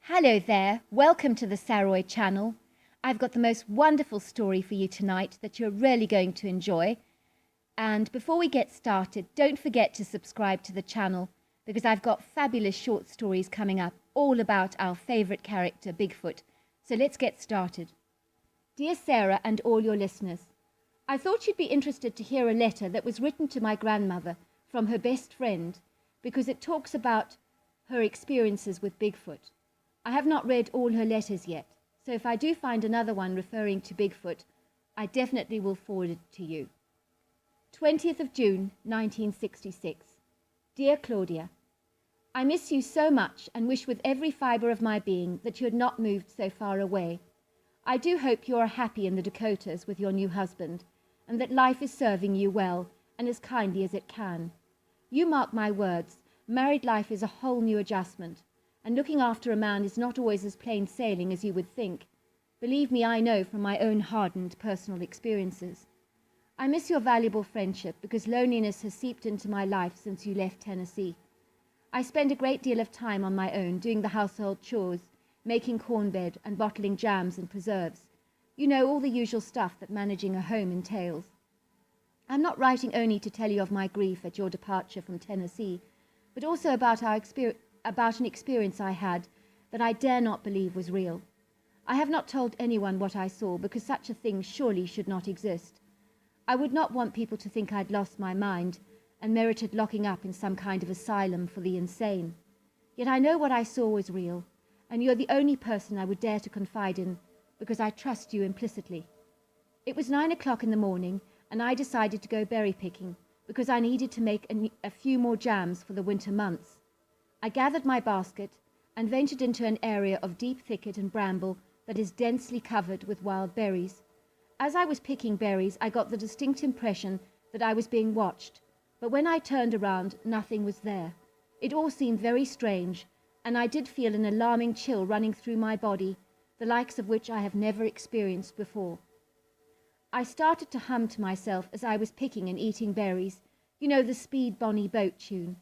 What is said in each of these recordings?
Hello there, welcome to the Saroy channel. I've got the most wonderful story for you tonight that you're really going to enjoy. And before we get started, don't forget to subscribe to the channel because I've got fabulous short stories coming up all about our favourite character, Bigfoot. So let's get started. Dear Sarah and all your listeners, I thought you'd be interested to hear a letter that was written to my grandmother from her best friend because it talks about her experiences with Bigfoot. I have not read all her letters yet, so if I do find another one referring to Bigfoot, I definitely will forward it to you. 20th of June, 1966. Dear Claudia, I miss you so much and wish with every fibre of my being that you had not moved so far away. I do hope you are happy in the Dakotas with your new husband, and that life is serving you well and as kindly as it can. You mark my words, married life is a whole new adjustment. And looking after a man is not always as plain sailing as you would think. Believe me, I know from my own hardened personal experiences. I miss your valuable friendship because loneliness has seeped into my life since you left Tennessee. I spend a great deal of time on my own doing the household chores, making cornbread and bottling jams and preserves. You know, all the usual stuff that managing a home entails. I'm not writing only to tell you of my grief at your departure from Tennessee, but also about an experience I had that I dare not believe was real. I have not told anyone what I saw because such a thing surely should not exist. I would not want people to think I'd lost my mind and merited locking up in some kind of asylum for the insane. Yet I know what I saw was real, and you're the only person I would dare to confide in because I trust you implicitly. It was 9 o'clock in the morning, and I decided to go berry picking because I needed to make a few more jams for the winter months. I gathered my basket and ventured into an area of deep thicket and bramble that is densely covered with wild berries. As I was picking berries, I got the distinct impression that I was being watched, but when I turned around, nothing was there. It all seemed very strange, and I did feel an alarming chill running through my body, the likes of which I have never experienced before. I started to hum to myself as I was picking and eating berries, you know, the Speed Bonnie boat tune.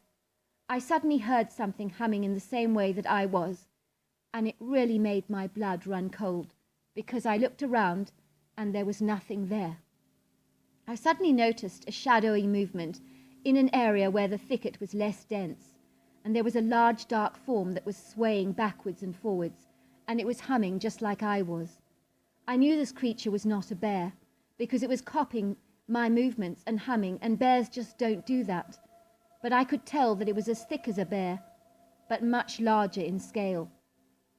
I suddenly heard something humming in the same way that I was, and it really made my blood run cold, because I looked around and there was nothing there. I suddenly noticed a shadowy movement in an area where the thicket was less dense, and there was a large dark form that was swaying backwards and forwards, and it was humming just like I was. I knew this creature was not a bear, because it was copying my movements and humming, and bears just don't do that. But I could tell that it was as thick as a bear, but much larger in scale.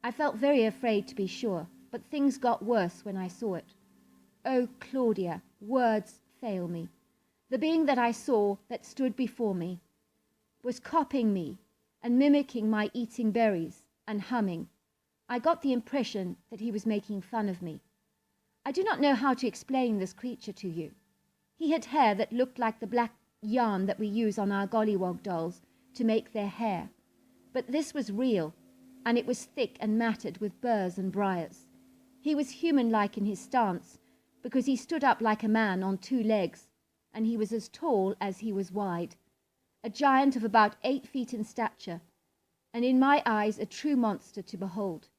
I felt very afraid to be sure, but things got worse when I saw it. Oh, Claudia, words fail me. The being that I saw that stood before me was copying me and mimicking my eating berries and humming. I got the impression that he was making fun of me. I do not know how to explain this creature to you. He had hair that looked like the black yarn that we use on our gollywog dolls to make their hair. But this was real, and it was thick and matted with burrs and briars. He was human-like in his stance, because he stood up like a man on 2 legs, and he was as tall as he was wide, a giant of about 8 feet in stature, and in my eyes a true monster to behold.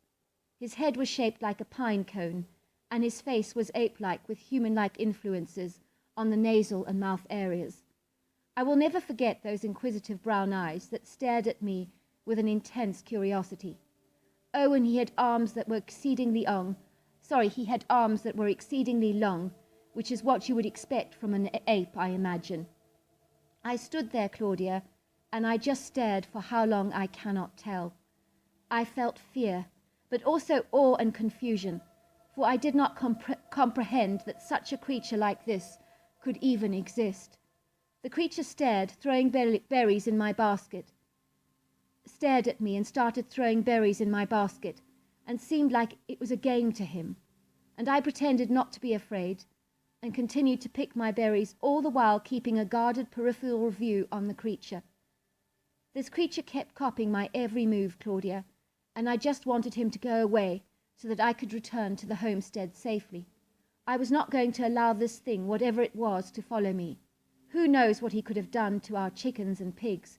His head was shaped like a pine cone, and his face was ape-like with human-like influences on the nasal and mouth areas. I will never forget those inquisitive brown eyes that stared at me with an intense curiosity. Oh, and he had arms that were exceedingly long, which is what you would expect from an ape, I imagine. I stood there, Claudia, and I just stared for how long I cannot tell. I felt fear, but also awe and confusion, for I did not comprehend that such a creature like this could even exist. The creature stared, throwing berries in my basket, stared at me and started throwing berries in my basket, and seemed like it was a game to him. And I pretended not to be afraid, and continued to pick my berries, all the while keeping a guarded peripheral view on the creature. This creature kept copying my every move, Claudia, and I just wanted him to go away so that I could return to the homestead safely. I was not going to allow this thing, whatever it was, to follow me. Who knows what he could have done to our chickens and pigs?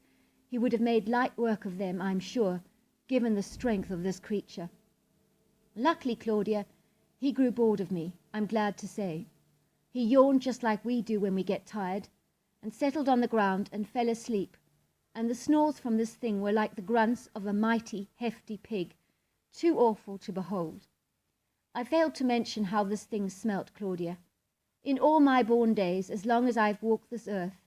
He would have made light work of them, I'm sure, given the strength of this creature. Luckily, Claudia, he grew bored of me, I'm glad to say. He yawned just like we do when we get tired, and settled on the ground and fell asleep, and the snores from this thing were like the grunts of a mighty, hefty pig, too awful to behold. I failed to mention how this thing smelt, Claudia. In all my born days, as long as I've walked this earth,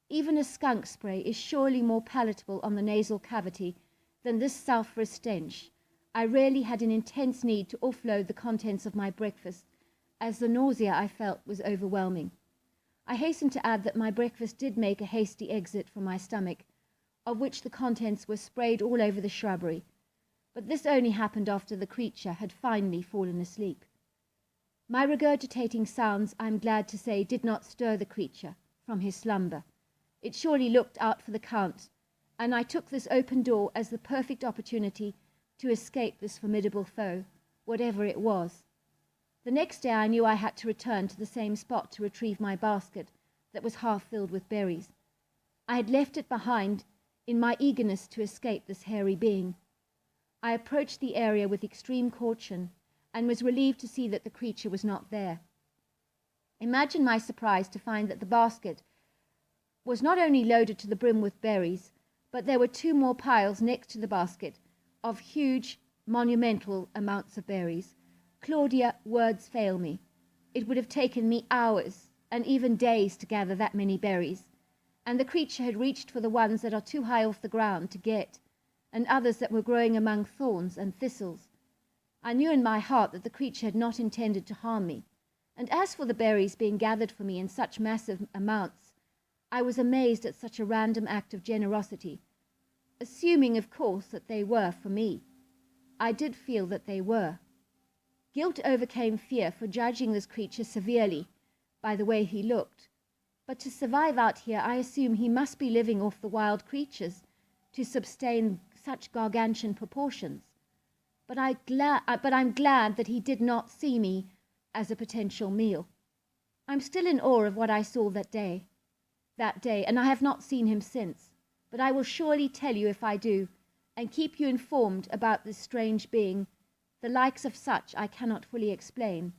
even a skunk spray is surely more palatable on the nasal cavity than this sulphurous stench. I really had an intense need to offload the contents of my breakfast, as the nausea I felt was overwhelming. I hasten to add that my breakfast did make a hasty exit from my stomach, of which the contents were sprayed all over the shrubbery, but this only happened after the creature had finally fallen asleep. My regurgitating sounds, I'm glad to say, did not stir the creature from his slumber. It surely looked out for the count, and I took this open door as the perfect opportunity to escape this formidable foe, whatever it was. The next day I knew I had to return to the same spot to retrieve my basket that was half filled with berries. I had left it behind in my eagerness to escape this hairy being. I approached the area with extreme caution and was relieved to see that the creature was not there. Imagine my surprise to find that the basket was not only loaded to the brim with berries, but there were 2 more piles next to the basket of huge, monumental amounts of berries. Claudia, words fail me. It would have taken me hours and even days to gather that many berries, and the creature had reached for the ones that are too high off the ground to get, and others that were growing among thorns and thistles. I knew in my heart that the creature had not intended to harm me, and as for the berries being gathered for me in such massive amounts, I was amazed at such a random act of generosity, assuming, of course, that they were for me. I did feel that they were. Guilt overcame fear for judging this creature severely by the way he looked, but to survive out here I assume he must be living off the wild creatures to sustain such gargantuan proportions. But I'm glad that he did not see me as a potential meal. I'm still in awe of what I saw that day, and I have not seen him since, but I will surely tell you if I do, and keep you informed about this strange being, the likes of such I cannot fully explain.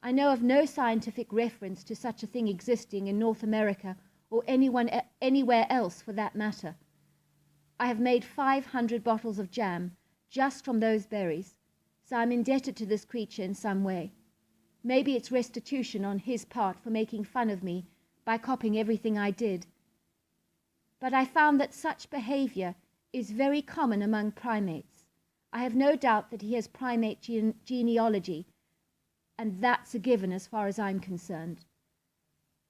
I know of no scientific reference to such a thing existing in North America or anywhere else for that matter. I have made 500 bottles of jam just from those berries, so I'm indebted to this creature in some way. Maybe it's restitution on his part for making fun of me by copying everything I did. But I found that such behavior is very common among primates. I have no doubt that he has primate genealogy, and that's a given as far as I'm concerned.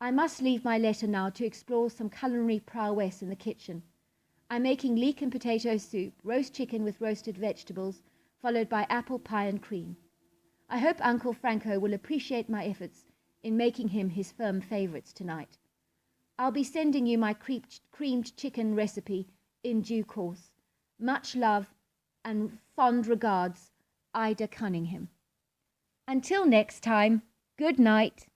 I must leave my letter now to explore some culinary prowess in the kitchen. I'm making leek and potato soup, roast chicken with roasted vegetables, followed by apple pie and cream. I hope Uncle Franco will appreciate my efforts in making him his firm favorites tonight. I'll be sending you my creamed chicken recipe in due course. Much love and fond regards, Ida Cunningham. Until next time, good night.